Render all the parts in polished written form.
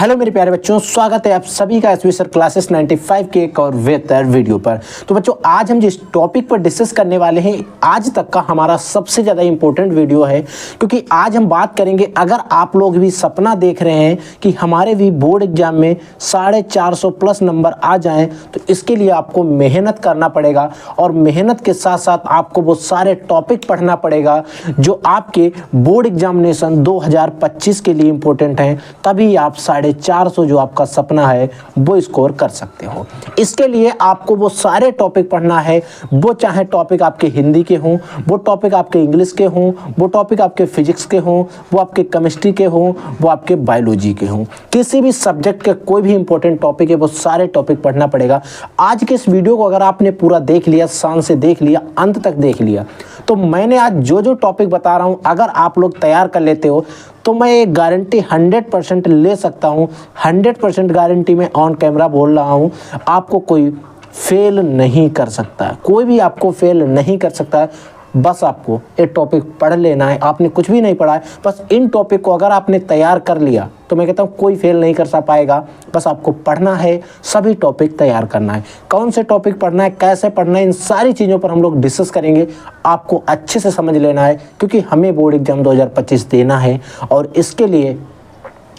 Hello मेरे प्यारे बच्चों, स्वागत है आप सभी का एसवी सर क्लासेस 95 के एक और बेहतर वीडियो पर। तो बच्चों, आज हम जिस टॉपिक पर डिस्कस करने वाले हैं, आज तक का हमारा सबसे ज़्यादा इंपॉर्टेंट वीडियो है, क्योंकि आज हम बात करेंगे, अगर आप लोग भी सपना देख रहे हैं कि हमारे भी बोर्ड एग्जाम में 450 प्लस नंबर आ जाएं, तो इसके लिए आपको मेहनत करना पड़ेगा और मेहनत के साथ साथ आपको वो सारे टॉपिक पढ़ना पड़ेगा जो आपके बोर्ड एग्जामिनेशन 2025 के लिए इंपॉर्टेंट हैं, तभी आप 450 जो आपका सपना है वो स्कोर कर सकते हो। इसके लिए आपको वो सारे टॉपिक पढ़ना है, वो चाहे टॉपिक आपके हिंदी के हों, वो टॉपिक आपके इंग्लिश के हों, वो टॉपिक आपके फिजिक्स के हों, वो आपके केमिस्ट्री के हों, वो आपके बायोलॉजी के हों, किसी भी सब्जेक्ट के कोई भी इंपॉर्टेंट टॉपिक है वो सारे टॉपिक पढ़ना पड़ेगा। आज के इस वीडियो को अगर आपने पूरा देख लिया, शान से देख लिया, अंत तक देख लिया, तो मैंने आज जो टॉपिक बता रहा हूं, अगर आप लोग तैयार कर लेते हो तो मैं एक गारंटी 100% ले सकता हूं, 100% गारंटी में ऑन कैमरा बोल रहा हूं, आपको कोई फेल नहीं कर सकता है, कोई भी आपको फेल नहीं कर सकता है। बस आपको ये टॉपिक पढ़ लेना है, आपने कुछ भी नहीं पढ़ा है, बस इन टॉपिक को अगर आपने तैयार कर लिया तो मैं कहता हूँ कोई फेल नहीं कर पाएगा। बस आपको पढ़ना है, सभी टॉपिक तैयार करना है। कौन से टॉपिक पढ़ना है, कैसे पढ़ना है, इन सारी चीज़ों पर हम लोग डिस्कस करेंगे। आपको अच्छे से समझ लेना है, क्योंकि हमें बोर्ड एग्जाम 2025 देना है और इसके लिए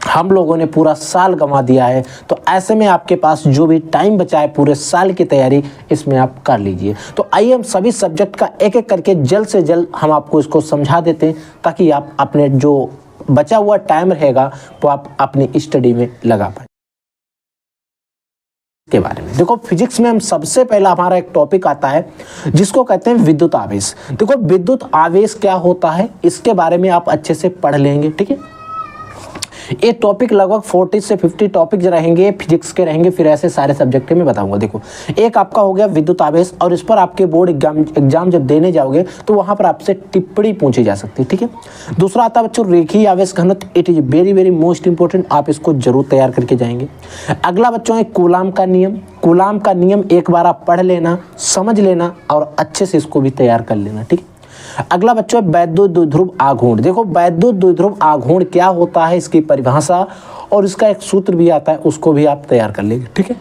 हम लोगों ने पूरा साल गंवा दिया है। तो ऐसे में आपके पास जो भी टाइम बचा है पूरे साल की तैयारी, इसमें आप कर लीजिए। तो आइए हम सभी सब्जेक्ट का एक एक करके जल्द से जल्द हम आपको इसको समझा देते हैं, ताकि आप अपने जो बचा हुआ टाइम रहेगा वो आप अपनी स्टडी में लगा पाए। के बारे में देखो, फिजिक्स में हम सबसे पहला हमारा एक टॉपिक आता है जिसको कहते हैं विद्युत आवेश। देखो, विद्युत आवेश क्या होता है इसके बारे में आप अच्छे से पढ़ लेंगे, ठीक है। ये टॉपिक लगभग 40 से 50 टॉपिक रहेंगे, फिजिक्स के रहेंगे, फिर ऐसे सारे सब्जेक्ट के मैं बताऊंगा। देखो, एक आपका हो गया विद्युत आवेश, और इस पर आपके बोर्ड एग्जाम जब देने जाओगे तो वहां पर आपसे टिप्पणी पूछी जा सकती है, ठीक है। दूसरा आता है बच्चों रेखीय आवेश घनत्व। It is very very most important, आप इसको जरूर तैयार करके जाएंगे। अगला बच्चों है कूलाम का नियम। कूलाम का नियम एक बार आप पढ़ लेना, समझ लेना और अच्छे से इसको भी तैयार कर लेना, ठीक है। अगला बच्चों है वैद्युत द्विध्रुव आघूर्ण। देखो, वैद्युत द्विध्रुव आघूर्ण क्या होता है, इसकी परिभाषा और इसका एक सूत्र भी आता है, उसको भी आप तैयार कर लेंगे, ठीक है।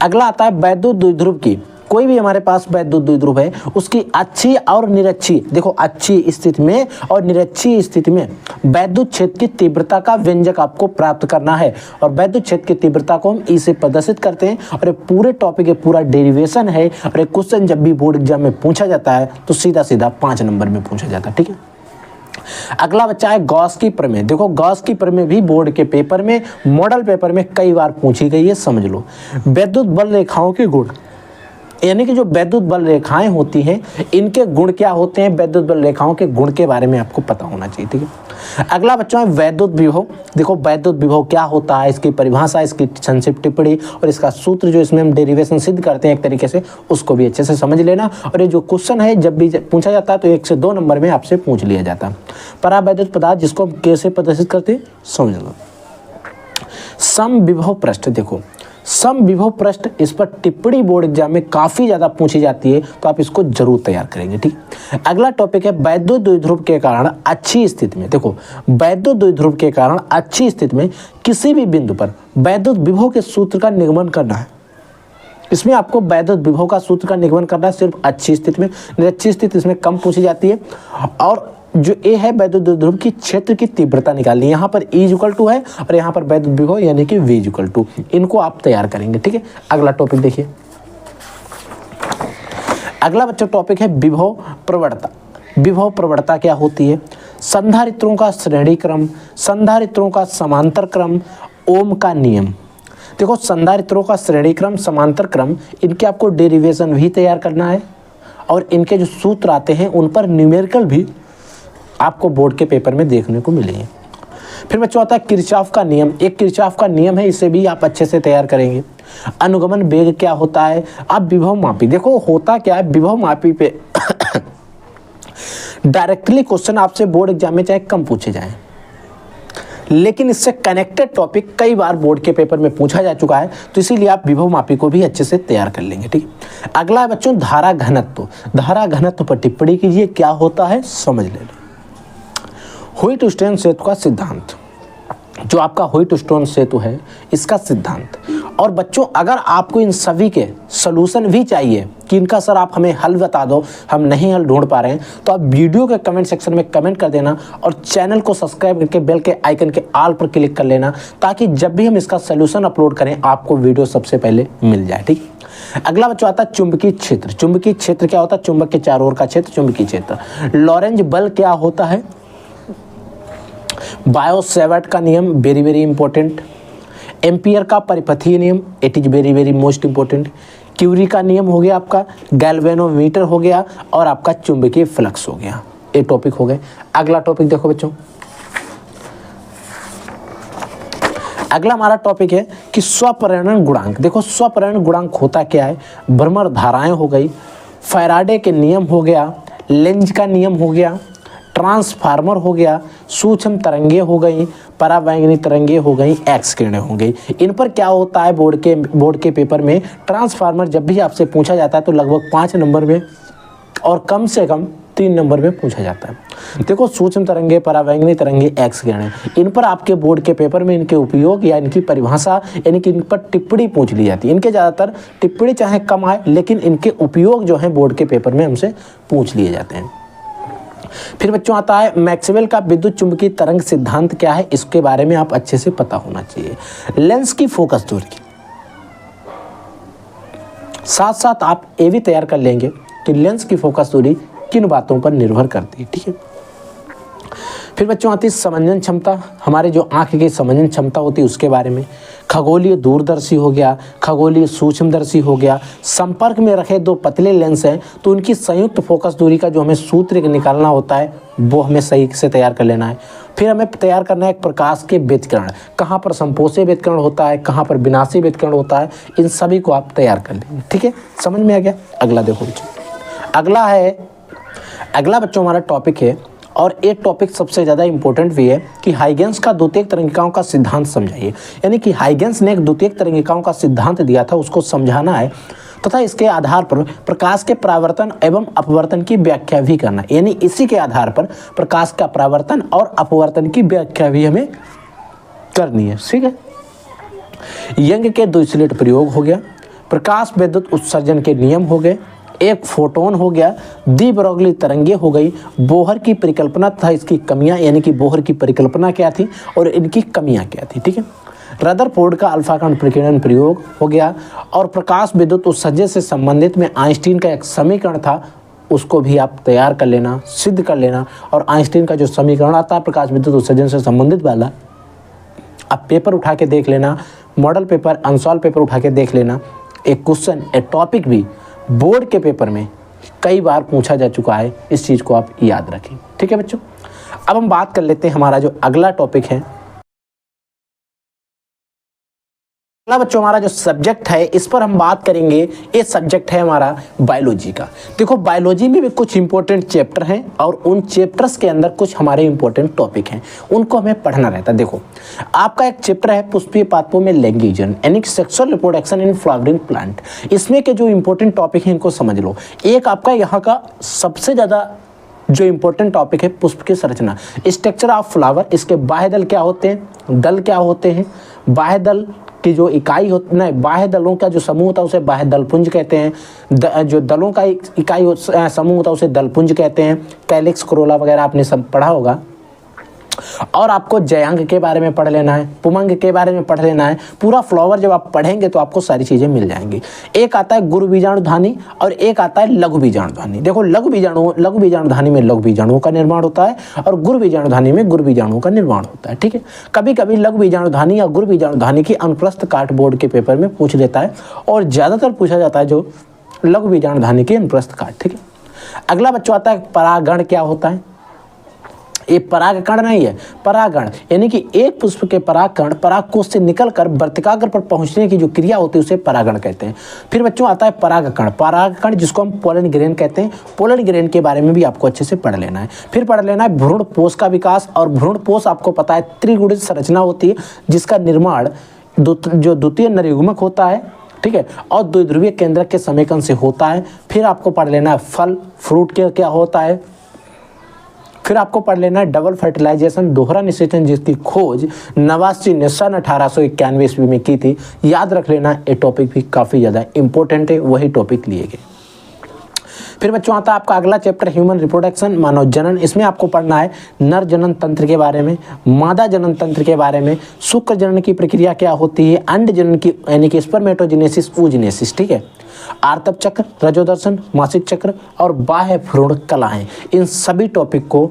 अगला आता है वैद्युत द्विध्रुव की, कोई भी हमारे पास वैद्युत द्विध्रुव है उसकी अच्छी और निरक्षीय, देखो अच्छी स्थिति में और निरक्षीय स्थिति में वैद्युत क्षेत्र की तीव्रता का व्यंजक आपको प्राप्त करना है। और वैद्युत क्षेत्र की तीव्रता को हम ई से प्रदर्शित करते हैं। और ये पूरे टॉपिक पूरा डेरिवेशन है, और एक क्वेश्चन जब भी बोर्ड एग्जाम में पूछा जाता है तो सीधा सीधा 5 नंबर में पूछा जाता है, ठीक है। अगला बच्चा है गॉस की प्रमेय। देखो, गॉस की प्रमेय भी बोर्ड के पेपर में, मॉडल पेपर में कई बार पूछी गई है, समझ लो। वैद्युत बल रेखाओं के गुण, यानी कि जो वैद्युत बल रेखाएं होती हैं इनके गुण क्या होते हैं, वैद्युत बल रेखाओं के गुण के बारे में आपको पता होना चाहिए, ठीक है। अगला बच्चों है वैद्युत विभव। देखो, वैद्युत विभव क्या होता है, इसकी परिभाषा, इसकी संक्षिप्त टिप्पणी और इसका सूत्र जो इसमें हम डेरिवेशन सिद्ध करते हैं एक तरीके से, उसको भी अच्छे से समझ लेना। और ये जो क्वेश्चन है जब भी पूछा जाता है तो 1 से 2 नंबर में आपसे पूछ लिया जाता है। परावैद्युत पदार्थ, जिसको हम कैसे प्रदर्शित करते हैं समझ लो। समविभव पृष्ठ, देखो समविभव पृष्ठ, इस पर टिप्पणी बोर्ड एग्जाम में काफी ज्यादा पूछी जाती है, तो आप इसको जरूर तैयार करेंगे, ठीक। अगला टॉपिक है वैद्युत द्विध्रुव के कारण अच्छी स्थिति में। देखो, वैद्युत द्विध्रुव के कारण अच्छी स्थिति में किसी भी बिंदु पर वैद्युत विभव के सूत्र का निगमन करना है। इसमें आपको वैद्युत विभव का सूत्र का निगमन करना है सिर्फ अच्छी स्थिति में, निरक्षीय स्थिति इसमें कम पूछी जाती है। और जो ए है वैद्युत द्विध्रुव की क्षेत्र की तीव्रता निकालनी, यहाँ पर E = है और यहाँ पर वैद्युत विभव यानी कि V = इनको आप तैयार करेंगे, ठीक है। अगला टॉपिक देखिए, अगला बच्चा टॉपिक है विभव प्रवणता। विभव प्रवणता क्या होती है, संधारित्रों का श्रेणी क्रम, संधारित्रों का समांतर क्रम, ओम का नियम। देखो, संधारित्रों का श्रेणी क्रम, समांतर क्रम, इनके आपको डेरिवेशन भी तैयार करना है और इनके जो सूत्र आते हैं उन पर न्यूमेरिकल भी आपको बोर्ड के पेपर में देखने को मिलेंगे। फिर बच्चों आता है किरचॉफ का नियम। एक किरचॉफ का नियम है, इसे भी आप अच्छे से तैयार करेंगे। अनुगमन वेग क्या होता है, अब विभव मापी। देखो, होता क्या है, विभव मापी पे डायरेक्टली क्वेश्चन आपसे बोर्ड एग्जाम में चाहे कम पूछे जाएं, लेकिन इससे कनेक्टेड टॉपिक कई बार बोर्ड के पेपर में पूछा जा चुका है, तो इसीलिए आप विभव मापी को भी अच्छे से तैयार कर लेंगे, ठीक। अगला है बच्चों धारा घनत्व। धारा घनत्व पर टिप्पणी कीजिए, क्या होता है समझ लेना। व्हिटस्टाइन सेतु का सिद्धांत, जो आपका व्हीटस्टोन सेतु है इसका सिद्धांत। और बच्चों अगर आपको इन सभी के सॉल्यूशन भी चाहिए कि इनका सर आप हमें हल बता दो, हम नहीं हल ढूंढ पा रहे हैं, तो आप वीडियो के कमेंट सेक्शन में कमेंट कर देना और चैनल को सब्सक्राइब करके बेल के आइकन के ऑल पर क्लिक कर लेना, ताकि जब भी हम इसका सॉल्यूशन अपलोड करें आपको वीडियो सबसे पहले मिल जाए। ठीक। अगला बच्चों आता है चुंबकीय क्षेत्र। चुंबकीय क्षेत्र क्या होता है? चुंबक के चारों ओर का क्षेत्र चुंबकीय क्षेत्र। लॉरेंज बल क्या होता है? बायो-सैवर्ट का नियम, वेरी वेरी इंपॉर्टेंट। एम्पियर का परिपथीय नियम, it is very very most important. Curie का नियम हो गया आपका, गैल्वेनोमीटर हो गया और आपका चुंबकीय फ्लक्स हो गया। ये टॉपिक हो गए। अगला टॉपिक देखो बच्चों, अगला हमारा टॉपिक है कि स्वपरिणन गुणांक। देखो स्वपरिणन गुणांक होता क्या है? भ्रमण धाराएं हो गई, फैराडे के नियम हो गया, लेंज का नियम हो गया, ट्रांसफार्मर हो गया, सूक्ष्म तरंगे हो गई, पराबैंगनी तरंगे हो गई, एक्स किरणें हो गई। इन पर क्या होता है बोर्ड के पेपर में? ट्रांसफार्मर जब भी आपसे पूछा जाता है तो लगभग 5 नंबर में और कम से कम 3 नंबर में पूछा जाता है। देखो सूक्ष्म तरंगे, पराबैंगनी तरंगे, एक्स किरणें, इन पर आपके बोर्ड के पेपर में इनके उपयोग या इनकी परिभाषा यानी कि इन पर टिप्पणी पूछ ली जाती है। इनके ज़्यादातर टिप्पणी चाहे कम आए लेकिन इनके उपयोग जो है बोर्ड के पेपर में हमसे पूछ लिए जाते हैं। फिर बच्चों आता है मैक्सवेल का विद्युत चुंबकीय तरंग सिद्धांत क्या है? इसके बारे में आप अच्छे से पता होना चाहिए। लेंस की फोकस दूरी, साथ साथ आप ये भी तैयार कर लेंगे कि लेंस की फोकस दूरी किन बातों पर निर्भर करती है। ठीक है। फिर बच्चों आती है समंजन क्षमता, हमारे जो आंख की समंजन क्षमता होती है उसके बारे में। खगोलीय दूरदर्शी हो गया, खगोलीय सूक्ष्मदर्शी हो गया। संपर्क में रखे 2 पतले लेंस हैं तो उनकी संयुक्त फोकस दूरी का जो हमें सूत्र निकालना होता है वो हमें सही से तैयार कर लेना है। फिर हमें तैयार करना है एक प्रकाश के व्यतिकरण, कहाँ पर संपोषी व्यतिकरण होता है, कहाँ पर विनाशी व्यतिकरण होता है, इन सभी को आप तैयार कर लेंगे। ठीक है, समझ में आ गया। अगला देखो बच्चों, अगला बच्चों हमारा टॉपिक है और एक टॉपिक सबसे ज़्यादा इंपॉर्टेंट भी है कि हाइगेंस का द्वितीयक तरंगिकाओं का सिद्धांत समझाइए। यानी कि हाइगेंस ने एक द्वितीयक तरंगिकाओं का सिद्धांत दिया था, उसको समझाना है तथा इसके आधार पर प्रकाश के परावर्तन एवं अपवर्तन की व्याख्या भी करना है। यानी इसी के आधार पर प्रकाश का परावर्तन और अपवर्तन की व्याख्या भी हमें करनी है। ठीक है। यंग के द्विस्लिट प्रयोग हो गया, प्रकाश विद्युत उत्सर्जन के नियम हो गए, एक फोटोन हो गया, द्वि ब्रोगली तरंगे हो गई, बोहर की परिकल्पना तथा इसकी कमियां, यानी कि बोहर की परिकल्पना क्या थी और इनकी कमियां क्या थी। ठीक है। रदरफोर्ड का अल्फा कण प्रकीर्णन प्रयोग हो गया और प्रकाश विद्युत उत्सर्जन से संबंधित में आइंस्टीन का एक समीकरण था, उसको भी आप तैयार कर लेना, सिद्ध कर लेना। और आइंस्टीन का जो समीकरण आता है प्रकाश विद्युत उत्सर्जन से संबंधित वाला, आप पेपर उठा के देख लेना, मॉडल पेपर, अनसॉल्व पेपर उठा के देख लेना। एक क्वेश्चन, एक टॉपिक भी बोर्ड के पेपर में कई बार पूछा जा चुका है, इस चीज़ को आप याद रखें। ठीक है बच्चों। अब हम बात कर लेते हैं हमारा जो अगला टॉपिक है। अगला बच्चों हमारा जो सब्जेक्ट है इस पर हम बात करेंगे, ये सब्जेक्ट है हमारा बायोलॉजी का। देखो बायोलॉजी में भी कुछ इंपॉर्टेंट चैप्टर हैं और उन चैप्टर्स के अंदर कुछ हमारे इंपॉर्टेंट टॉपिक हैं, उनको हमें पढ़ना रहता है। देखो आपका एक चैप्टर है पुष्पीय पादपों में लैंगिकजन यानी sexual reproduction in flowering plant. इसमें के जो इंपॉर्टेंट टॉपिक हैं इनको समझ लो। एक आपका यहाँ का सबसे ज़्यादा जो इंपॉर्टेंट टॉपिक है पुष्प की संरचना, स्ट्रक्चर ऑफ फ्लावर। इसके बाह्य दल क्या होते हैं, दल क्या होते हैं, बाह्य दल की जो इकाई होती नहीं, बाह्य दलों का जो समूह होता है उसे बाह्य दलपुंज कहते हैं। जो दलों का इकाई समूह होता है उसे दलपुंज कहते हैं। कैलिक्स, कोरोला वगैरह आपने सब पढ़ा होगा। और आपको जयांग के बारे में पढ़ लेना है, पुमंग के बारे में पढ़ लेना है। पूरा फ्लावर जब आप पढ़ेंगे तो आपको सारी चीज़ें मिल जाएंगी। एक आता है गुरु बीजाणुधानी और एक आता है लघु बीजाणुधानी। देखो लघु बीजाणुधानी में लघु बीजाणुओं का निर्माण होता है और गुरु बीजाणुधानी में गुरु बीजाणुओं का निर्माण होता है। ठीक है। कभी कभी लघु बीजाणुधानी या गुरु बीजाणुधानी की अनुप्रस्थ काट बोर्ड के पेपर में पूछ लेता है और ज़्यादातर पूछा जाता है जो लघु बीजाणुधानी की अनुप्रस्थ काट। ठीक है। अगला बच्चों आता है परागण क्या होता है। ये परागकण नहीं है, परागण यानी कि एक पुष्प के परागकण परागकोश से निकलकर वर्तिकाग्र पर पहुंचने की जो क्रिया होती है उसे परागण कहते हैं। फिर बच्चों आता है परागकण, परागकण जिसको हम पोलन ग्रेन कहते हैं। पोलन ग्रेन के बारे में भी आपको अच्छे से पढ़ लेना है। फिर पढ़ लेना है भ्रूणपोष का विकास। और भ्रूणपोष आपको पता है त्रिगुणित संरचना होती है जिसका निर्माण जो द्वितीय नरयुग्मक होता है, ठीक है, और द्विध्रुवीय केंद्रक के समेकन से होता है। फिर आपको पढ़ लेना है फल, फ्रूट क्या होता है, फिर आपको पढ़ लेना है डबल फर्टिलाइजेशन, दोहरा निषेचन, जिसकी खोज नवासी ने सन 1891 ईस्वी में की थी। याद रख लेना, ये टॉपिक भी काफ़ी ज़्यादा इंपॉर्टेंट है, वही टॉपिक लिए गए। फिर बच्चों आता है आपका अगला चैप्टर ह्यूमन रिप्रोडक्शन, मानव जनन। इसमें आपको पढ़ना है नर जनन तंत्र के बारे में, मादा जनन तंत्र के बारे में, शुक्र जनन की प्रक्रिया क्या होती है, अंड जनन की यानी कि स्पर्मेटोजेनेसिस, oogenesis, ठीक है, आर्तव चक्र, रजोदर्शन, मासिक चक्र और बाह्य भ्रूण कलाएं। इन सभी टॉपिक को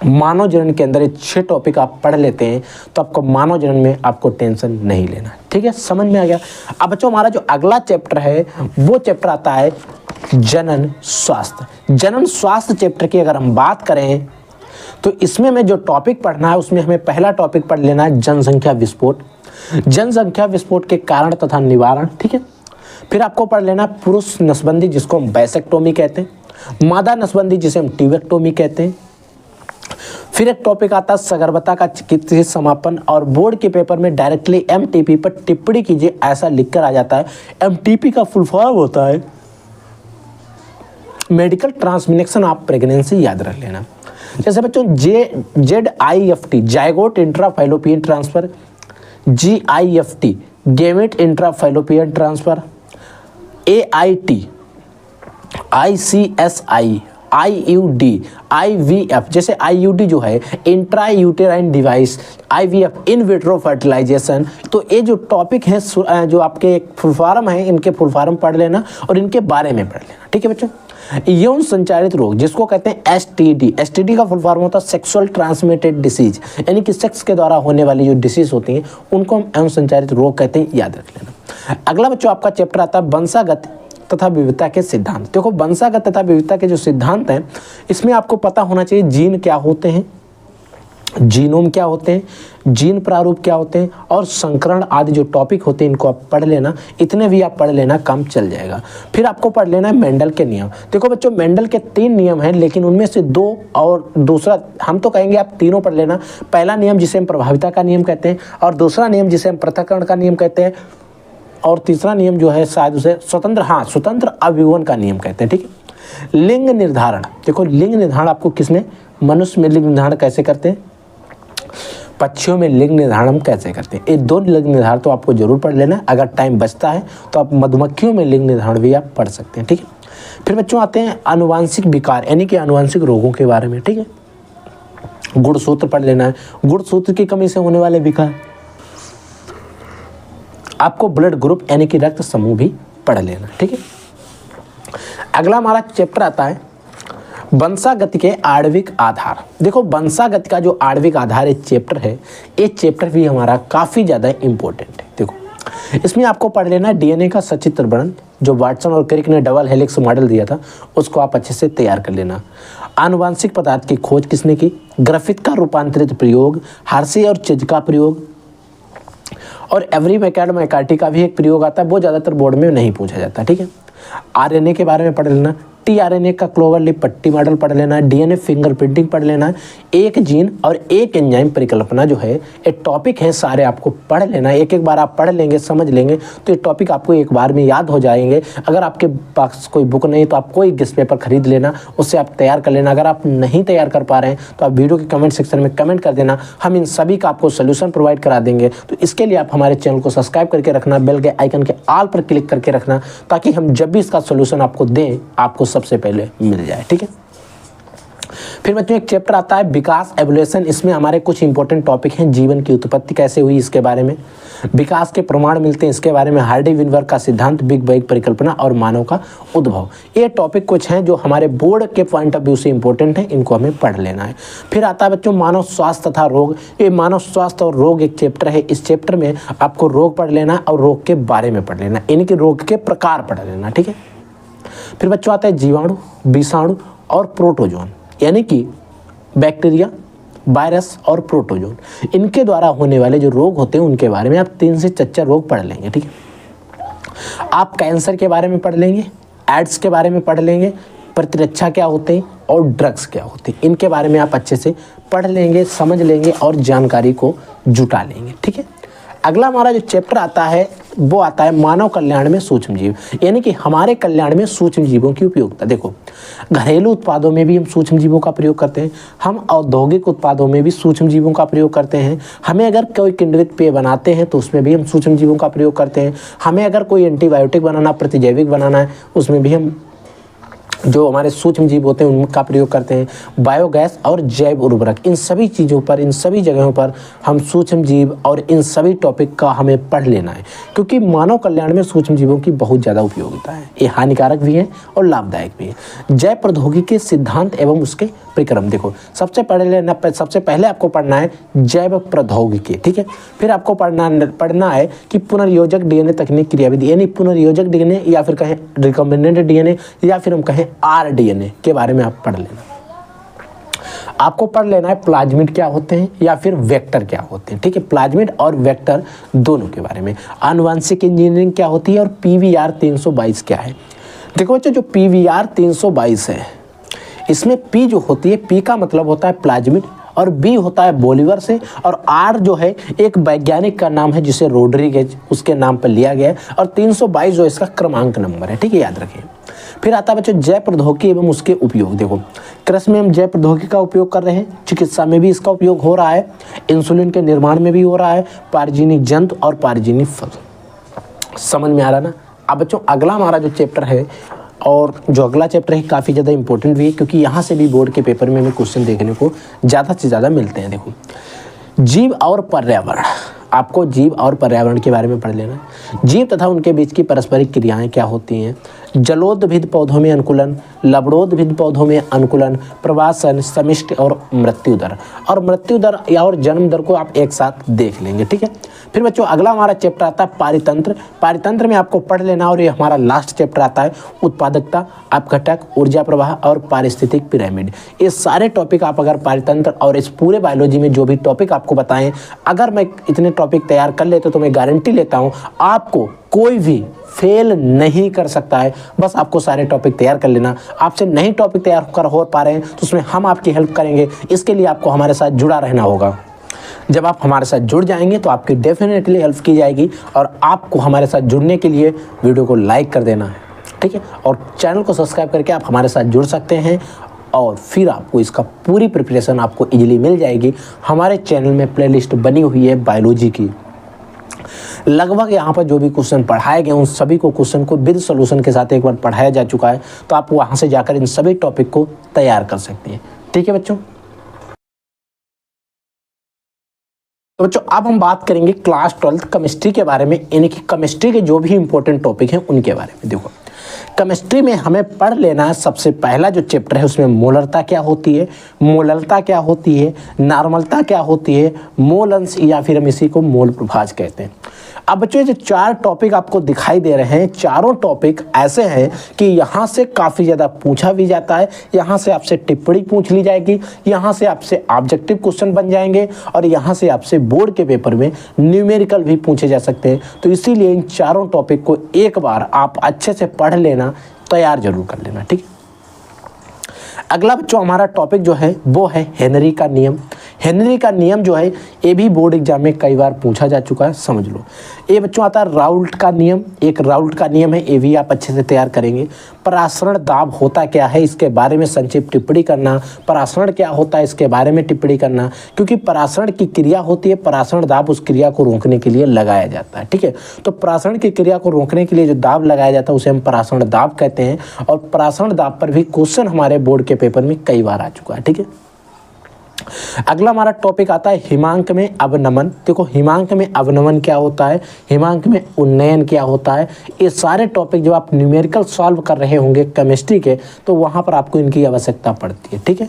मानव जनन के अंदर 6 टॉपिक आप पढ़ लेते हैं तो आपको मानव जनन में आपको टेंशन नहीं लेना, ठीक है, समझ में आ गया। अब बच्चों हमारा जो अगला चैप्टर है वो चैप्टर आता है जनन स्वास्थ्य। जनन स्वास्थ्य चैप्टर की अगर हम बात करें तो इसमें हमें जो टॉपिक पढ़ना है उसमें हमें पहला टॉपिक पढ़ लेना है जनसंख्या विस्फोट, जनसंख्या विस्फोट के कारण तथा निवारण, ठीक है। फिर आपको पढ़ लेना पुरुष नसबंदी जिसको हम वैसेक्टोमी कहते हैं, मादा नसबंदी जिसे हम टीवेक्टोमी कहते हैं। फिर एक टॉपिक आता है सगर्भता का चिकित्सीय समापन, और बोर्ड के पेपर में डायरेक्टली एमटीपी पर टिप्पणी कीजिए ऐसा लिखकर आ जाता है। एमटीपी का फुल फॉर्म होता है मेडिकल ट्रांसमिनेशन ऑफ प्रेगनेंसी, याद रख लेना। जैसे बच्चों ZIFT zygote intrafallopian transfer, GIFT gamete intrafallopian transfer, AIT ICSI IUD IVF, जैसे IUD जो है intrauterine device, IVF in vitro fertilisation. तो ये जो टॉपिक है जो आपके फुल फॉर्म है, इनके फुल फॉर्म पढ़ लेना और इनके बारे में पढ़ लेना, ठीक है बच्चों। यौन संचारित रोग जिसको कहते हैं STD का फुल फॉर्म होता है सेक्सुअल ट्रांसमिटेड डिसीज, यानी कि सेक्स के द्वारा होने वाली जो डिसीज होती हैं उनको हम यौन संचारित रोग कहते हैं, याद रख लेना। अगला बच्चों आपका चैप्टर आता है वंशागत तथा विविधता के सिद्धांत। देखो वंशागत तथा विविधता के जो सिद्धांत हैं इसमें आपको पता होना चाहिए जीन क्या होते हैं, जीनोम क्या होते हैं, जीन प्रारूप क्या होते हैं और संकरण आदि जो टॉपिक होते हैं इनको आप पढ़ लेना। इतने भी आप पढ़ लेना, काम चल जाएगा। फिर आपको पढ़ लेना है मेंडल के नियम। देखो बच्चों मेंडल के 3 नियम हैं, लेकिन उनमें से 2 और दूसरा हम तो कहेंगे आप तीनों पढ़ लेना। पहला नियम जिसे हम प्रभाविता का नियम कहते हैं, और दूसरा नियम जिसे हम पृथक्करण का नियम कहते हैं, और तीसरा नियम जो है शायद उसे स्वतंत्र अभिवन का नियम कहते हैं, ठीक है। लिंग निर्धारण, देखो लिंग निर्धारण आपको किसने, मनुष्य में लिंग निर्धारण कैसे करते हैं, पक्षियों में लिंग निर्धारण हम कैसे करते हैं। ये 2 लिंग निर्धारण तो आपको जरूर पढ़ लेना। अगर टाइम बचता है तो आप मधुमक्खियों में लिंग निर्धारण भी आप पढ़ सकते हैं, ठीक है। फिर बच्चों आते हैं आनुवांशिक विकार यानी कि आनुवांशिक रोगों के बारे में, ठीक है। गुणसूत्र पढ़ लेना है, गुणसूत्र की कमी से होने वाले विकार। आपको ब्लड ग्रुप यानी कि रक्त समूह भी पढ़ लेना, ठीक है। अगला हमारा चैप्टर आता है वंशागति के आणविक आधार। देखो वंशागति का जो आणविक आधार एक चैप्टर है, ये चैप्टर भी हमारा काफ़ी ज़्यादा इम्पोर्टेंट है। देखो इसमें आपको पढ़ लेना है डीएनए का सचित्र वर्णन, जो वाटसन और क्रिक ने डबल हेलिक्स मॉडल दिया था उसको आप अच्छे से तैयार कर लेना। आनुवांशिक पदार्थ की खोज किसने की, ग्रिफिथ का रूपांतरित प्रयोग, हार्सी और चिज का प्रयोग, और एवरी मैकार्टी का भी एक प्रयोग आता है, वो ज़्यादातर बोर्ड में नहीं पूछा जाता, ठीक है। आरएनए के बारे में पढ़ लेना, टीआरएनए का क्लोवर लिप पट्टी मॉडल पढ़ लेना है, डीएनए फिंगरप्रिंटिंग पढ़ लेना है, एक जीन और एक एंजाइम परिकल्पना जो है ये टॉपिक है सारे आपको पढ़ लेना है। एक बार आप पढ़ लेंगे समझ लेंगे तो ये टॉपिक आपको एक बार में याद हो जाएंगे। अगर आपके पास कोई बुक नहीं तो आप कोई गेस्ट पेपर खरीद लेना, उससे आप तैयार कर लेना। अगर आप नहीं तैयार कर पा रहे हैं तो आप वीडियो के कमेंट सेक्शन में कमेंट कर देना, हम इन सभी का आपको सोल्यूशन प्रोवाइड करा देंगे। तो इसके लिए आप हमारे चैनल को सब्सक्राइब करके रखना, बेल के आइकन के ऑल पर क्लिक करके रखना, ताकि हम जब भी इसका सोल्यूशन आपको दें आपको सबसे पहले मिल जाए, ठीक है। फिर बच्चों एक चैप्टर आता है विकास एवोल्यूशन। इसमें हमारे कुछ इंपॉर्टेंट टॉपिक हैं, जीवन की उत्पत्ति कैसे हुई इसके बारे में, विकास के प्रमाण मिलते हैं इसके बारे में, हार्डी विनबर्ग का सिद्धांत, बिग बैंग परिकल्पना और मानव का उद्भव। ये टॉपिक कुछ हैं जो हमारे बोर्ड के पॉइंट ऑफ व्यू से इंपॉर्टेंट है, इनको हमें पढ़ लेना है। फिर आता है बच्चों मानव स्वास्थ्य तथा रोग। ये मानव स्वास्थ्य और रोग एक चैप्टर है, इस चैप्टर में आपको रोग पढ़ लेना और रोग के बारे में पढ़ लेना, इनके रोग के प्रकार पढ़ लेना, ठीक है। फिर बच्चों आता है जीवाणु, विषाणु और प्रोटोजोन, यानी कि बैक्टीरिया, वायरस और प्रोटोजोन, इनके द्वारा होने वाले जो रोग होते हैं उनके बारे में आप 3 से 4 रोग पढ़ लेंगे, ठीक है। आप कैंसर के बारे में पढ़ लेंगे, एड्स के बारे में पढ़ लेंगे, प्रतिरक्षा क्या होते हैं और ड्रग्स क्या होते हैं, इनके बारे में आप अच्छे से पढ़ लेंगे, समझ लेंगे और जानकारी को जुटा लेंगे, ठीक है। अगला हमारा जो चैप्टर आता है वो आता है मानव कल्याण में सूक्ष्म जीव, यानी कि हमारे कल्याण में सूक्ष्म जीवों की उपयोगिता। देखो, घरेलू उत्पादों में भी हम सूक्ष्म जीवों का प्रयोग करते हैं, हम औद्योगिक उत्पादों में भी सूक्ष्म जीवों का प्रयोग करते हैं, हमें अगर कोई किण्वित पेय बनाते हैं तो उसमें भी हम सूक्ष्म जीवों का प्रयोग करते हैं, हमें अगर कोई एंटीबायोटिक बनाना, प्रतिजैविक बनाना है, उसमें भी हम जो हमारे सूक्ष्म जीव होते हैं उनका प्रयोग करते हैं। बायोगैस और जैव उर्वरक, इन सभी चीज़ों पर, इन सभी जगहों पर हम सूक्ष्म जीव और इन सभी टॉपिक का हमें पढ़ लेना है, क्योंकि मानव कल्याण में सूक्ष्म जीवों की बहुत ज़्यादा उपयोगिता है। ये हानिकारक भी है और लाभदायक भी है। जैव प्रौद्योगिकी के सिद्धांत एवं उसके प्रक्रम। देखो, सबसे पहले आपको पढ़ना है जैव प्रौद्योगिकी, ठीक है। फिर आपको पढ़ना है कि पुनर्योजक डीएनए तकनीक क्रियाविधि, यानी पुनर्योजक डीएनए या फिर कहें रिकॉम्बिनेंट डीएनए या फिर हम कहें आरडीएनए के बारे में आप पढ़ लेना। आपको पढ़ लेना है प्लाज्मिड क्या होते हैं या फिर वेक्टर क्या होते हैं, ठीक है। प्लाज्मिड और वेक्टर दोनों के बारे में। आनुवंशिक इंजीनियरिंग क्या होती है और पीवीआर 322 क्या है। देखो बच्चों, जो पीवीआर 322 है, इसमें पी जो होती है, पी का मतलब होता है प्लाज्मिड और बी होता है बोलीवर से, और आर जो है एक वैज्ञानिक का नाम है जिसे रोड्रिगेज उसके नाम पर लिया गया है, और 322 जो इसका क्रमांक नंबर है, ठीक है, याद रखें। फिर आता है बच्चों जैव प्रौद्योगिकी एवं उसके उपयोग। देखो, कृषि में हम जैव प्रौद्योगिकी का उपयोग कर रहे हैं, चिकित्सा में भी इसका उपयोग हो रहा है, इंसुलिन के निर्माण में भी हो रहा है, पारजीनिक जंतु और पारजीनिक फल। समझ में आ रहा ना। अब बच्चों अगला हमारा जो चैप्टर है, और जो अगला चैप्टर है काफ़ी ज़्यादा इंपॉर्टेंट भी है, क्योंकि यहाँ से भी बोर्ड के पेपर में हमें क्वेश्चन देखने को ज़्यादा से ज़्यादा मिलते हैं। देखो, जीव और पर्यावरण। आपको जीव और पर्यावरण के बारे में पढ़ लेना है। जीव तथा उनके बीच की पारस्परिक क्रियाएं क्या होती हैं, जलोद्भिद पौधों में अनुकूलन, लवणोद्भिद पौधों में अनुकूलन, प्रवासन, समिष्टि और मृत्यु दर। और मृत्यु दर या और जन्म दर को आप एक साथ देख लेंगे, ठीक है। फिर बच्चों अगला हमारा चैप्टर आता है पारितंत्र। पारितंत्र में आपको पढ़ लेना, और ये हमारा लास्ट चैप्टर आता है उत्पादकता, अपघटक, ऊर्जा प्रवाह और पारिस्थितिक पिरामिड। ये सारे टॉपिक आप अगर पारितंत्र और इस पूरे बायोलॉजी में जो भी टॉपिक आपको बताएं, अगर मैं इतने टॉपिक तैयार कर लेता तो मैं गारंटी लेता हूँ आपको कोई भी फेल नहीं कर सकता है। बस आपको सारे टॉपिक तैयार कर लेना। आपसे नहीं टॉपिक तैयार कर हो पा रहे हैं तो उसमें हम आपकी हेल्प करेंगे। इसके लिए आपको हमारे साथ जुड़ा रहना होगा। जब आप हमारे साथ जुड़ जाएंगे तो आपकी डेफिनेटली हेल्प की जाएगी, और आपको हमारे साथ जुड़ने के लिए वीडियो को लाइक कर देना है, ठीक है, और चैनल को सब्सक्राइब करके आप हमारे साथ जुड़ सकते हैं, और फिर आपको इसका पूरी प्रिपरेशन आपको इजीली मिल जाएगी। हमारे चैनल में प्लेलिस्ट बनी हुई है बायोलॉजी की। लगभग यहाँ पर जो भी क्वेश्चन पढ़ाए गए उन सभी को क्वेश्चन को विद सॉल्यूशन के साथ एक बार पढ़ाया जा चुका है, तो आप वहाँ से जाकर इन सभी टॉपिक को तैयार कर सकते हैं, ठीक है बच्चों। तो बच्चों अब हम बात करेंगे क्लास 12 केमिस्ट्री के बारे में, यानी कि केमिस्ट्री के जो भी इंपॉर्टेंट टॉपिक हैं उनके बारे में। देखो, केमिस्ट्री में हमें पढ़ लेना है सबसे पहला जो चैप्टर है उसमें मोलरता क्या होती है, मोललता क्या होती है, नॉर्मलता क्या होती है, मोल अंश या फिर हम इसी को मोल प्रभाज कहते हैं। अब बच्चों जो 4 टॉपिक आपको दिखाई दे रहे हैं, चारों टॉपिक ऐसे हैं कि यहाँ से काफ़ी ज़्यादा पूछा भी जाता है, यहाँ से आपसे टिप्पणी पूछ ली जाएगी, यहाँ से आपसे ऑब्जेक्टिव क्वेश्चन बन जाएंगे, और यहाँ से आपसे बोर्ड के पेपर में न्यूमेरिकल भी पूछे जा सकते हैं। तो इसीलिए इन चारों टॉपिक को एक बार आप अच्छे से पढ़ लेना, तैयार जरूर कर लेना, ठीक है। अगला बच्चों हमारा टॉपिक जो है वो है हेनरी का नियम। हेनरी का नियम जो है ये भी बोर्ड एग्जाम में कई बार पूछा जा चुका है, समझ लो। ये बच्चों आता है राउल्ट का नियम। एक राउल्ट का नियम है, ये भी आप अच्छे से तैयार करेंगे। परासरण दाब होता क्या है इसके बारे में संक्षिप्त टिप्पणी करना, परासरण क्या होता है इसके बारे में टिप्पणी करना, क्योंकि परासरण की क्रिया होती है, परासरण दाब उस क्रिया को रोकने के लिए लगाया जाता है, ठीक है। तो परासरण की क्रिया को रोकने के लिए जो दाब लगाया जाता है उसे हम परासरण दाब कहते हैं, और परासरण दाब पर भी क्वेश्चन हमारे बोर्ड के पेपर में कई बार आ चुका है, ठीक है। अगला हमारा टॉपिक आता है हिमांक में अवनमन। देखो, हिमांक में अवनमन क्या होता है, हिमांक में उन्नयन क्या होता है, ये सारे टॉपिक जब आप न्यूमेरिकल सॉल्व कर रहे होंगे केमिस्ट्री के, तो वहां पर आपको इनकी आवश्यकता पड़ती है, ठीक है।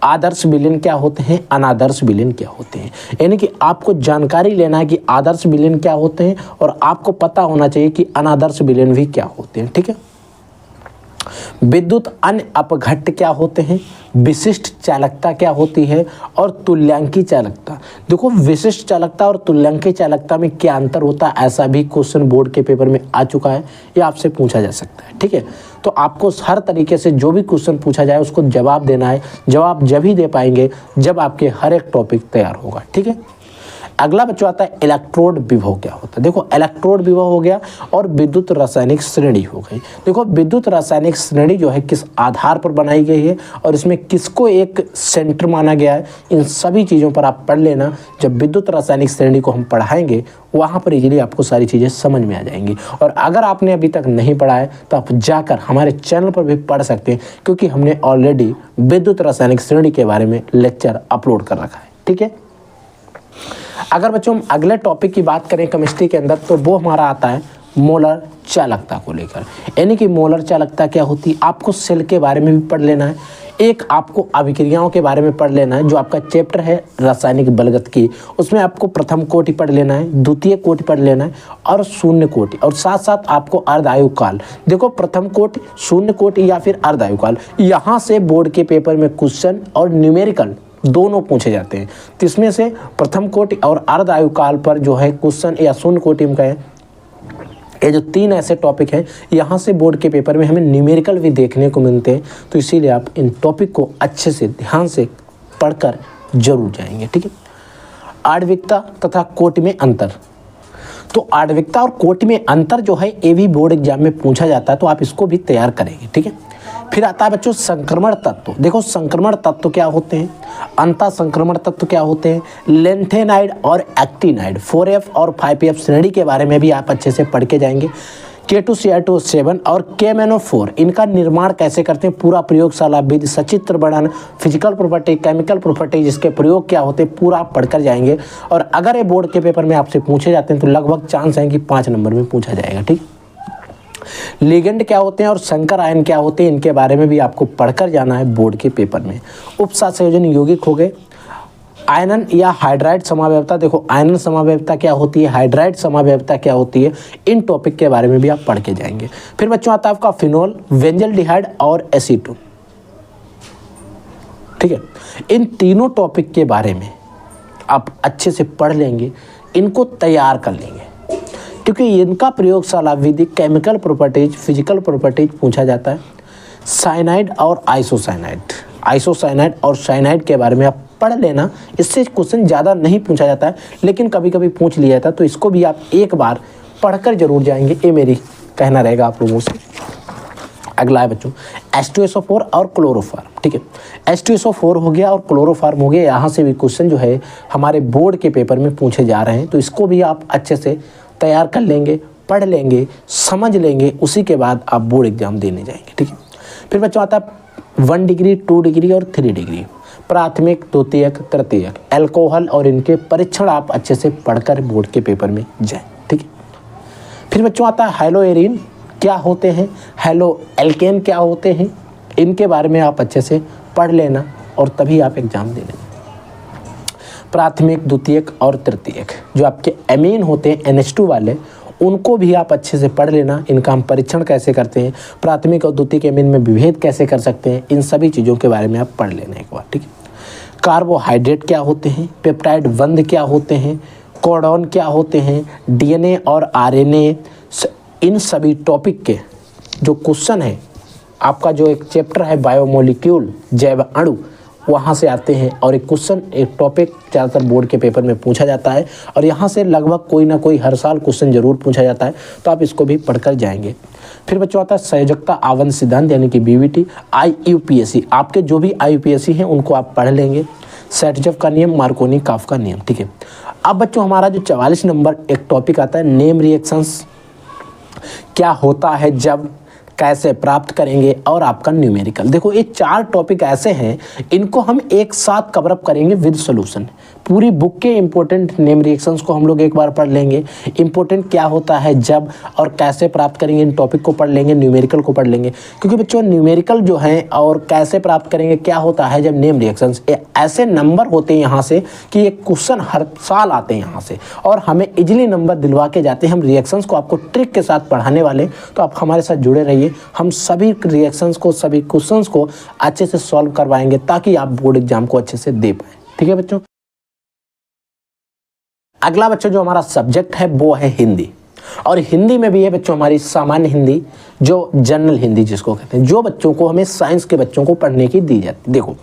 आदर्श विलयन क्या होते हैं, अनादर्श विलयन क्या होते हैं, यानी कि आपको जानकारी लेना है कि आदर्श विलयन क्या होते हैं, और आपको पता होना चाहिए कि अनादर्श विलयन भी क्या होते हैं, ठीक है। विद्युत अन्य अपघट्ट क्या होते हैं, विशिष्ट चालकता क्या होती है, और तुल्यांकी चालकता। देखो, विशिष्ट चालकता और तुल्यांकी चालकता में क्या अंतर होता है, ऐसा भी क्वेश्चन बोर्ड के पेपर में आ चुका है, ये आपसे पूछा जा सकता है, ठीक है। तो आपको हर तरीके से जो भी क्वेश्चन पूछा जाए उसको जवाब देना है। जवाब जब ही दे पाएंगे जब आपके हर एक टॉपिक तैयार होगा, ठीक है। अगला बच्चों आता है इलेक्ट्रोड विभव क्या होता है। देखो इलेक्ट्रोड विभव हो गया और विद्युत रासायनिक श्रेणी हो गई। देखो विद्युत रासायनिक श्रेणी जो है किस आधार पर बनाई गई है और इसमें किसको एक सेंटर माना गया है, इन सभी चीज़ों पर आप पढ़ लेना। जब विद्युत रासायनिक श्रेणी को हम पढ़ाएंगे वहाँ पर इजीली आपको सारी चीज़ें समझ में आ जाएंगी। और अगर आपने अभी तक नहीं पढ़ा है तो आप जाकर हमारे चैनल पर भी पढ़ सकते हैं, क्योंकि हमने ऑलरेडी विद्युत रासायनिक श्रेणी के बारे में लेक्चर अपलोड कर रखा है। ठीक है, अगर बच्चों हम अगले टॉपिक की बात करें केमिस्ट्री के अंदर तो वो हमारा आता है मोलर चालकता को लेकर। यानी कि मोलर चालकता क्या होती है, आपको सेल के बारे में भी पढ़ लेना है, एक आपको अभिक्रियाओं के बारे में पढ़ लेना है। जो आपका चैप्टर है रासायनिक बलगतिकी, उसमें आपको प्रथम कोटि पढ़ लेना है, द्वितीय कोटि पढ़ लेना है और शून्य कोटि, और साथ साथ आपको अर्धायु काल। देखो प्रथम कोटि, शून्य कोटि या फिर अर्धायु काल, यहाँ से बोर्ड के पेपर में क्वेश्चन और न्यूमेरिकल दोनों पूछे जाते हैं। तो इसमें से प्रथम कोटि और अर्धायु काल पर जो है क्वेश्चन या शून्य कोटि में कहें, ये जो तीन ऐसे टॉपिक हैं यहाँ से बोर्ड के पेपर में हमें न्यूमेरिकल भी देखने को मिलते हैं। तो इसीलिए आप इन टॉपिक को अच्छे से ध्यान से पढ़कर जरूर जाएंगे। ठीक है, आणविकता तथा कोटि में अंतर। तो आणविकता और कोटि में अंतर जो है ये भी बोर्ड एग्जाम में पूछा जाता है, तो आप इसको भी तैयार करेंगे। ठीक है, फिर आता है बच्चों संक्रमण तत्व। देखो संक्रमण तत्व क्या होते हैं, अंतः संक्रमण तत्व क्या होते हैं, लेंथेनाइड और एक्टिनाइड, 4F और 5F श्रेणी के बारे में भी आप अच्छे से पढ़ के जाएंगे। K2Cr2O7 और KMnO4 इनका निर्माण कैसे करते हैं, पूरा प्रयोगशाला विधि, सचित्र वर्णन, फिजिकल प्रॉपर्टी, केमिकल प्रॉपर्टी, जिसके प्रयोग क्या होते हैं पूरा आप पढ़कर जाएंगे। और अगर ये बोर्ड के पेपर में आपसे पूछे जाते हैं तो लगभग चांस है कि 5 नंबर में पूछा जाएगा। ठीक, लिगेंड क्या होते हैं और संकर आयन क्या होते हैं, इनके बारे में भी आपको पढ़कर जाना है बोर्ड के पेपर में। उपसंयोजन यौगिक हो गए, आयनन या हाइड्राइड समावयवता। देखो आयनन समावयवता क्या होती है, हाइड्राइड समावयवता क्या होती है, इन टॉपिक के बारे में भी आप पढ़ के जाएंगे। फिर बच्चों आता है आपका फिनोल, बेंजल्डिहाइड और एसीटोन। ठीक है, इन तीनों टॉपिक के बारे में आप अच्छे से पढ़ लेंगे, इनको तैयार कर लेंगे, क्योंकि इनका प्रयोगशाला विधि, केमिकल प्रॉपर्टीज, फिजिकल प्रॉपर्टीज पूछा जाता है। साइनाइड और आइसोसाइनाइड, आइसोसाइनाइड और साइनाइड के बारे में आप पढ़ लेना। इससे क्वेश्चन ज़्यादा नहीं पूछा जाता है, लेकिन कभी कभी पूछ लिया जाता है, तो इसको भी आप एक बार पढ़कर जरूर जाएंगे, ये मेरी कहना रहेगा आप लोगों से। अगला है बच्चों H2SO4 और क्लोरोफार्म। ठीक है, H2SO4 हो गया और क्लोरोफार्म हो गया, यहाँ से भी क्वेश्चन जो है हमारे बोर्ड के पेपर में पूछे जा रहे हैं, तो इसको भी आप अच्छे से तैयार कर लेंगे, पढ़ लेंगे, समझ लेंगे, उसी के बाद आप बोर्ड एग्जाम देने जाएंगे। ठीक है, फिर बच्चों आता है 1 डिग्री, 2 डिग्री और 3 डिग्री, प्राथमिक, द्वितीयक, तृतीयक, अल्कोहल और इनके परीक्षण आप अच्छे से पढ़कर बोर्ड के पेपर में जाएं। ठीक है, फिर बच्चों आता है हेलोएरिन क्या होते हैं, हेलो एल्केन क्या होते हैं, इनके बारे में आप अच्छे से पढ़ लेना और तभी आप एग्जाम दे लेना। प्राथमिक, द्वितीयक और तृतीयक, जो आपके एमीन होते हैं NH2 वाले, उनको भी आप अच्छे से पढ़ लेना। इनका हम परीक्षण कैसे करते हैं, प्राथमिक और द्वितीयक एमीन में विभेद कैसे कर सकते हैं, इन सभी चीज़ों के बारे में आप पढ़ लेना एक बार। ठीक है, कार्बोहाइड्रेट क्या होते हैं, पेप्टाइड बंध क्या होते हैं, कोडॉन क्या होते हैं, DNA और RNA, इन सभी टॉपिक के जो क्वेश्चन है, आपका जो एक चैप्टर है बायोमोलिक्यूल, जैव अणु, वहाँ से आते हैं। और एक क्वेश्चन, एक टॉपिक ज़्यादातर बोर्ड के पेपर में पूछा जाता है, और यहाँ से लगभग कोई ना कोई हर साल क्वेश्चन जरूर पूछा जाता है, तो आप इसको भी पढ़कर जाएंगे। फिर बच्चों आता है संयोजकता आवन सिद्धांत यानी कि BVT, IUPAC, आपके जो भी IUPAC हैं उनको आप पढ़ लेंगे। सेटजफ का नियम, मार्कोनी काफ का नियम। ठीक है, अब बच्चों हमारा जो 44 नंबर एक टॉपिक आता है नेम रिएक्शंस, क्या होता है जब, कैसे प्राप्त करेंगे, और आपका न्यूमेरिकल। देखो ये 4 टॉपिक ऐसे हैं, इनको हम एक साथ कवर अप करेंगे विद सॉल्यूशन। पूरी बुक के इंपॉर्टेंट नेम रिएक्शंस को हम लोग एक बार पढ़ लेंगे, इंपॉर्टेंट क्या होता है जब और कैसे प्राप्त करेंगे, इन टॉपिक को पढ़ लेंगे, न्यूमेरिकल को पढ़ लेंगे। क्योंकि बच्चों न्यूमेरिकल जो है और कैसे प्राप्त करेंगे, क्या होता है जब नेम रिएक्शंस, ऐसे नंबर होते हैं यहाँ से कि ये क्वेश्चन हर साल आते हैं यहाँ से, और हमें इजिली नंबर दिलवा के जाते हैं। हम रिएक्शंस को आपको ट्रिक के साथ पढ़ाने वाले, तो आप हमारे साथ जुड़े रहिए। हम सभी रिएक्शंस को, सभी क्वेश्चंस को अच्छे से सॉल्व करवाएंगे, ताकि आप बोर्ड एग्जाम को अच्छे से दे पाएं। ठीक है बच्चों, अगला बच्चों जो हमारा सब्जेक्ट है वो है हिंदी, और हिंदी में भी है बच्चों हमारी सामान्य हिंदी, जो जनरल हिंदी जिसको कहते हैं, जो बच्चों को, हमें साइंस के बच्चों को पढ़ने की दी जाती है। देखो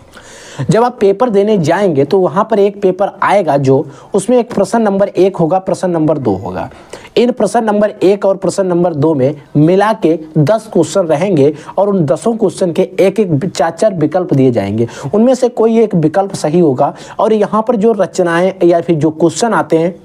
जब आप पेपर देने जाएंगे तो वहां पर एक पेपर आएगा जो उसमें एक प्रश्न नंबर 1 होगा, प्रश्न नंबर 2 होगा। इन प्रश्न नंबर 1 और प्रश्न नंबर 2 में मिला के 10 क्वेश्चन रहेंगे और उन 10 क्वेश्चन के एक एक 4 विकल्प दिए जाएंगे। उनमें से कोई एक विकल्प सही होगा और यहाँ पर जो रचनाएं या फिर जो क्वेश्चन आते हैं,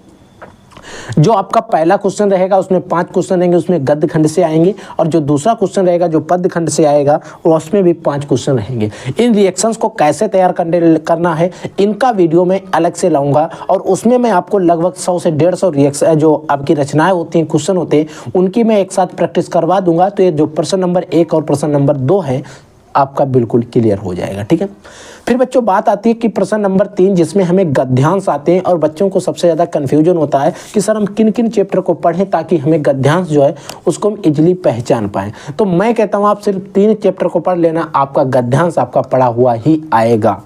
जो आपका पहला क्वेश्चन रहेगा उसमें 5 क्वेश्चन रहेंगे, उसमें गद्य खंड से आएंगे, और जो दूसरा क्वेश्चन रहेगा जो पद्य खंड से आएगा उसमें भी 5 क्वेश्चन रहेंगे। इन रिएक्शंस को कैसे तैयार करना है इनका वीडियो मैं अलग से लाऊंगा और उसमें मैं आपको लगभग 100 से 150 रिएक्शन जो आपकी रचनाएं होती हैं, क्वेश्चन होते हैं, उनकी मैं एक साथ प्रैक्टिस करवा दूंगा। तो ये जो प्रश्न नंबर 1 और प्रश्न नंबर 2 है आपका बिल्कुल क्लियर हो जाएगा। ठीक है, फिर बच्चों बात आती है कि प्रश्न नंबर 3 जिसमें हमें गद्यांश आते हैं और बच्चों को सबसे ज़्यादा कन्फ्यूजन होता है कि सर हम किन किन चैप्टर को पढ़ें ताकि हमें गद्यांश जो है उसको हम इजीली पहचान पाएँ। तो मैं कहता हूँ आप सिर्फ 3 चैप्टर को पढ़ लेना, आपका गद्यांश आपका पढ़ा हुआ ही आएगा।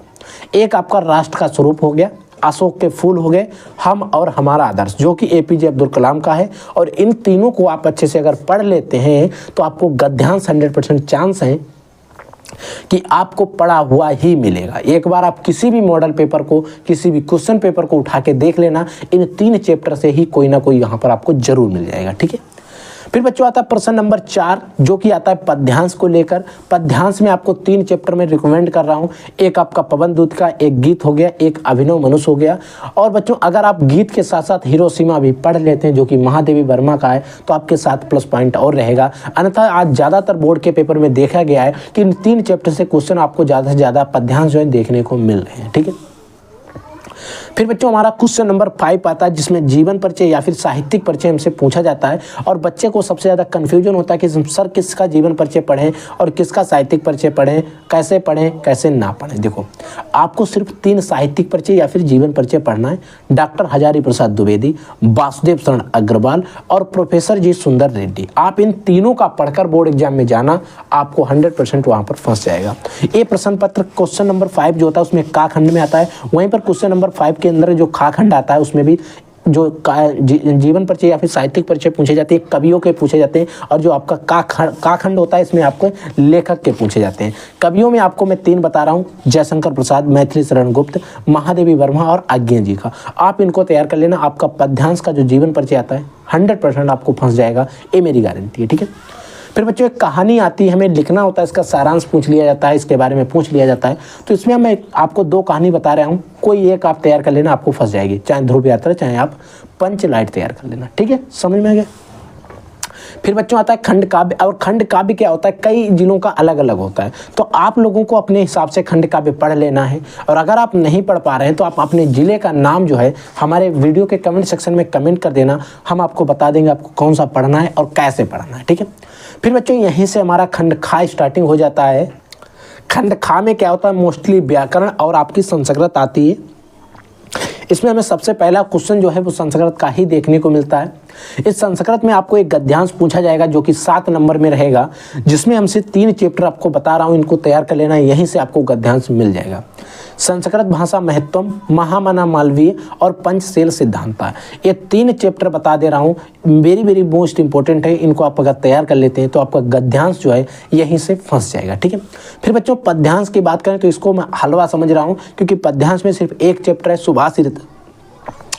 एक आपका राष्ट्र का स्वरूप हो गया, अशोक के फूल हो गए, हम और हमारा आदर्श जो कि एपीजे अब्दुल कलाम का है, और इन तीनों को आप अच्छे से अगर पढ़ लेते हैं तो आपको गद्यांश 100% चांस है कि आपको पढ़ा हुआ ही मिलेगा। एक बार आप किसी भी मॉडल पेपर को, किसी भी क्वेश्चन पेपर को उठा के देख लेना, इन 3 चैप्टर से ही कोई ना कोई यहाँ पर आपको जरूर मिल जाएगा। ठीक है, फिर बच्चों आता है प्रश्न नंबर 4 जो कि आता है पद्यांश को लेकर। पद्यांश में आपको 3 चैप्टर में रिकमेंड कर रहा हूँ। एक आपका पवन दूत का, एक गीत हो गया, एक अभिनव मनुष्य हो गया। और बच्चों अगर आप गीत के साथ साथ हिरोशिमा भी पढ़ लेते हैं जो कि महादेवी वर्मा का है तो आपके साथ प्लस पॉइंट और रहेगा। अन्यथा आज ज़्यादातर बोर्ड के पेपर में देखा गया है कि इन 3 चैप्टर से क्वेश्चन आपको ज़्यादा से ज़्यादा पद्यांश जो है देखने को मिल रहे हैं। ठीक है, फिर बच्चों हमारा क्वेश्चन नंबर 5 आता है जिसमें जीवन परिचय या फिर साहित्यिक परिचय हमसे पूछा जाता है और बच्चे को सबसे ज़्यादा कन्फ्यूजन होता है कि सर किसका जीवन परिचय पढ़ें और किसका साहित्यिक परिचय पढ़ें, कैसे ना पढ़ें। देखो आपको सिर्फ 3 साहित्यिक परिचय या फिर जीवन परिचय पढ़ना है। डॉक्टर हजारी प्रसाद द्विवेदी, वासुदेव शरण अग्रवाल और प्रोफेसर जी सुंदर रेड्डी। आप इन तीनों का पढ़कर बोर्ड एग्जाम में जाना, आपको 100% वहाँ पर फंस जाएगा। ये प्रश्न पत्र क्वेश्चन नंबर 5 जो होता है उसमें का खंड में आता है, वहीं पर क्वेश्चन नंबर 5 के अंदर जो खा खंड आता है उसमें भी जो जीवन परिचय या फिर साहित्यिक परिचय पूछे जाते हैं, कवियों के पूछे जाते हैं, और जो आपका का खंड होता है इसमें आपको लेखक के पूछे जाते हैं। कवियों में आपको मैं 3 बता रहा हूँ, जयशंकर प्रसाद, मैथिली शरण गुप्त, महादेवी वर्मा और आज्ञा जी का। आप इनको तैयार कर लेना। आपका पद्यांश का जो जीवन परिचय आता है 100% आपको फंस जाएगा, ये मेरी गारंटी है। ठीक है, फिर बच्चों एक कहानी आती है, हमें लिखना होता है, इसका सारांश पूछ लिया जाता है, इसके बारे में पूछ लिया जाता है। तो इसमें मैं आपको 2 कहानी बता रहा हूँ, कोई एक आप तैयार कर लेना, आपको फंस जाएगी। चाहे ध्रुव यात्रा, चाहे आप पंचलाइट तैयार कर लेना। ठीक है, समझ में आ गया। फिर बच्चों आता है खंड काव्य, और खंड काव्य क्या होता है, कई जिलों का अलग अलग होता है। तो आप लोगों को अपने हिसाब से खंड काव्य पढ़ लेना है, और अगर आप नहीं पढ़ पा रहे हैं तो आप अपने ज़िले का नाम जो है हमारे वीडियो के कमेंट सेक्शन में कमेंट कर देना, हम आपको बता देंगे आपको कौन सा पढ़ना है और कैसे पढ़ना है। ठीक है, फिर बच्चों यहीं से हमारा खंड खा स्टार्टिंग हो जाता है। खंड खा में क्या होता है, मोस्टली व्याकरण और आपकी संस्कृत आती है। इसमें हमें सबसे पहला क्वेश्चन जो है वो संस्कृत का ही देखने को मिलता है। इस संस्कृत में आपको एक गद्यांश पूछा जाएगा जो कि 7 नंबर में रहेगा, जिसमें हमसे 3 चैप्टर आपको बता रहा हूँ, इनको तैयार कर लेना, यहीं से आपको गद्यांश मिल जाएगा। संस्कृत भाषा महत्वम, महामना मालवीय और पंचशील सिद्धांता, ये 3 चैप्टर बता दे रहा हूँ, वेरी मोस्ट इंपॉर्टेंट है। इनको आप अगर तैयार कर लेते हैं तो आपका गद्यांश जो है यहीं से फंस जाएगा। ठीक है, फिर बच्चों पद्यांश की बात करें तो इसको मैं हलवा समझ रहा हूँ, क्योंकि पद्यांश में सिर्फ एक चैप्टर है,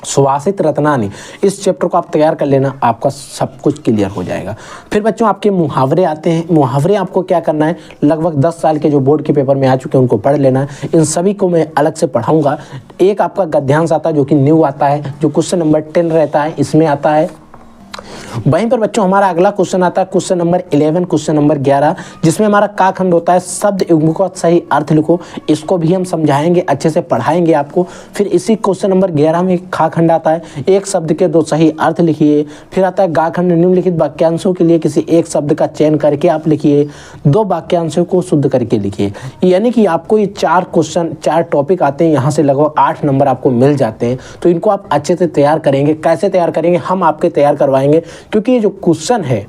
सुभाषित रत्नानी। इस चैप्टर को आप तैयार कर लेना, आपका सब कुछ क्लियर हो जाएगा। फिर बच्चों आपके मुहावरे आते हैं। मुहावरे आपको क्या करना है, लगभग 10 साल के जो बोर्ड के पेपर में आ चुके हैं उनको पढ़ लेना है। इन सभी को मैं अलग से पढ़ाऊंगा। एक आपका गद्यांश आता है जो कि न्यू आता है, जो क्वेश्चन नंबर 10 रहता है, इसमें आता है। वहीं पर बच्चों हमारा अगला क्वेश्चन आता है क्वेश्चन नंबर 11, क्वेश्चन नंबर 11, जिसमें हमारा का खंड होता है, शब्द युग्म का सही अर्थ लिखो। इसको भी हम समझाएंगे, अच्छे से पढ़ाएंगे आपको। फिर इसी क्वेश्चन नंबर 11 में खा खंड आता है, एक शब्द के 2 सही अर्थ लिखिए। फिर आता है गा खंड, निम्नलिखित वाक्यांशों के लिए किसी एक शब्द का चयन करके आप लिखिए, 2 वाक्यांशों को शुद्ध करके लिखिए। यानी कि आपको ये 4 क्वेश्चन, 4 टॉपिक आते हैं, यहाँ से लगभग 8 नंबर आपको मिल जाते हैं। तो इनको आप अच्छे से तैयार करेंगे। कैसे तैयार करेंगे, हम आपके तैयार करवाएंगे, क्योंकि ये जो क्वेश्चन है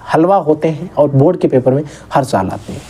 हलवा होते हैं और बोर्ड के पेपर में हर साल आते हैं।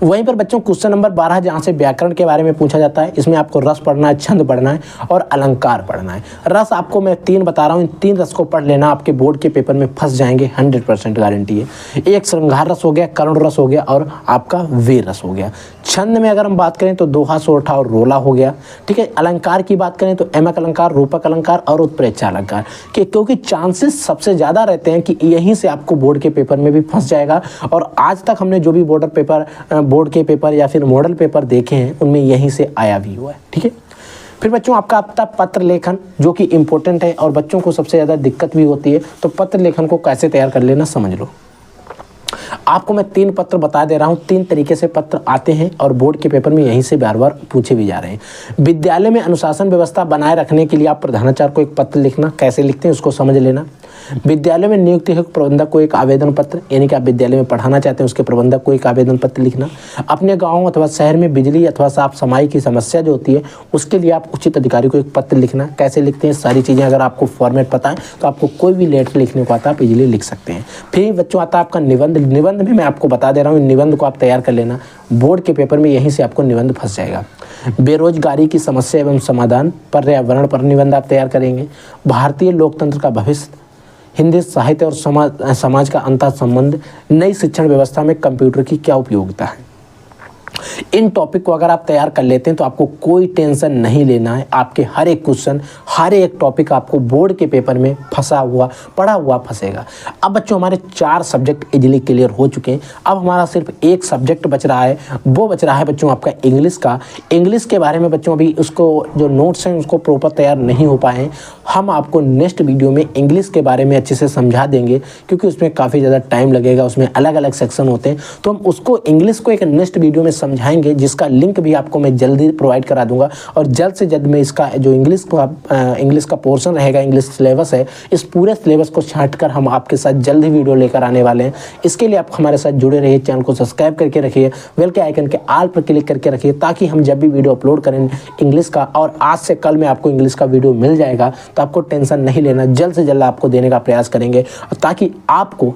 वहीं पर बच्चों क्वेश्चन नंबर 12 जहाँ से व्याकरण के बारे में पूछा जाता है, इसमें आपको रस पढ़ना है, छंद पढ़ना है और अलंकार पढ़ना है। रस आपको मैं 3 बता रहा हूँ, इन 3 रस को पढ़ लेना, आपके बोर्ड के पेपर में फंस जाएंगे, 100% गारंटी है। एक श्रृंगार रस हो गया, करुण रस हो गया और आपका वीर रस हो गया। छंद में अगर हम बात करें तो दोहा, सोरठा और रोला हो गया, ठीक है। अलंकार की बात करें तो एमक अलंकार, रूपक अलंकार और उत्प्रेक्षा अलंकार, क्योंकि चांसेस सबसे ज़्यादा रहते हैं कि यहीं से आपको बोर्ड के पेपर में भी फंस जाएगा। और आज तक हमने जो भी बोर्ड के पेपर या फिर मॉडल पेपर देखे हैं उनमें यहीं से आया भी हुआ है, ठीक है। फिर बच्चों आपका पत्र लेखन जो कि इम्पोर्टेंट है और बच्चों को सबसे ज़्यादा दिक्कत भी होती है, तो पत्र लेखन को कैसे तैयार कर लेना समझ लो। आपको मैं 3 पत्र बता दे रहा हूँ, 3 तरीके से पत्र आते हैं और बोर्ड के पेपर में यहीं से बार बार पूछे भी जा रहे हैं। विद्यालय में अनुशासन व्यवस्था बनाए रखने के लिए आप प्रधानाचार्य को एक पत्र लिखना, कैसे लिखते हैं उसको समझ लेना। विद्यालय में नियुक्ति हेतु प्रबंधक को एक आवेदन पत्र, यानी कि आप विद्यालय में पढ़ाना चाहते हैं उसके प्रबंधक को एक आवेदन पत्र लिखना। अपने गाँव अथवा शहर में बिजली अथवा साफ सफाई की समस्या जो होती है उसके लिए आप उचित अधिकारी को एक पत्र लिखना। कैसे लिखते हैं सारी चीज़ें अगर आपको फॉर्मेट पता है तो आपको कोई भी लेटर लिखने को आता है, आप इजीली लिख सकते हैं। फिर बच्चों आता है आपका निबंध। निबंध में मैं आपको बता दे रहा हूँ, निबंध को आप तैयार कर लेना, बोर्ड के पेपर में यहीं से आपको निबंध फंस जाएगा। बेरोजगारी की समस्या एवं समाधान, पर्यावरण पर निबंध आप तैयार करेंगे। भारतीय लोकतंत्र का भविष्य, हिंदी साहित्य और समाज का अंतर संबंध, नई शिक्षण व्यवस्था में कंप्यूटर की क्या उपयोगिता है। इन टॉपिक को अगर आप तैयार कर लेते हैं तो आपको कोई टेंशन नहीं लेना है। आपके हर एक क्वेश्चन, हर एक टॉपिक आपको बोर्ड के पेपर में पढ़ा हुआ फंसेगा। अब बच्चों हमारे 4 सब्जेक्ट इजीली क्लियर हो चुके हैं। अब हमारा सिर्फ एक सब्जेक्ट बच रहा है, वो बच रहा है बच्चों आपका इंग्लिश का। इंग्लिश के बारे में बच्चों अभी उसको जो नोट्स हैं उसको प्रॉपर तैयार नहीं हो पाए हैं। हम आपको नेक्स्ट वीडियो में इंग्लिश के बारे में अच्छे से समझा देंगे, क्योंकि उसमें काफ़ी ज़्यादा टाइम लगेगा, उसमें अलग अलग सेक्शन होते हैं। तो हम उसको इंग्लिश को एक नेक्स्ट वीडियो में समझाएंगे, जिसका लिंक भी आपको मैं जल्दी प्रोवाइड करा दूंगा। और जल्द से जल्द मैं इसका जो इंग्लिश का पोर्शन रहेगा, इंग्लिश सिलेबस है, इस पूरे सिलेबस को छांट कर हम आपके साथ जल्द ही वीडियो लेकर आने वाले हैं। इसके लिए आप हमारे साथ जुड़े रहिए, चैनल को सब्सक्राइब करके रखिए, बेल के आइकन के ऑल पर क्लिक करके रखिए, ताकि हम जब भी वीडियो अपलोड करें इंग्लिश का, और आज से कल में आपको इंग्लिश का वीडियो मिल जाएगा, तो आपको टेंशन नहीं लेना, जल्द से जल्द आपको देने का प्रयास करेंगे, ताकि आपको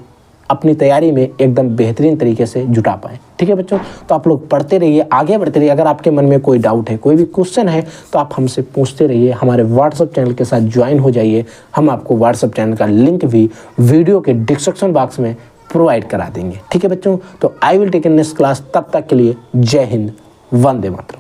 अपनी तैयारी में एकदम बेहतरीन तरीके से जुटा पाएँ। ठीक है बच्चों, तो आप लोग पढ़ते रहिए, आगे बढ़ते रहिए। अगर आपके मन में कोई डाउट है, कोई भी क्वेश्चन है, तो आप हमसे पूछते रहिए। हमारे व्हाट्सएप चैनल के साथ ज्वाइन हो जाइए, हम आपको व्हाट्सएप चैनल का लिंक भी वीडियो के डिस्क्रिप्शन बॉक्स में प्रोवाइड करा देंगे। ठीक है बच्चों, तो I will take in next class. तब तक के लिए जय हिंद, वंदे मातरम।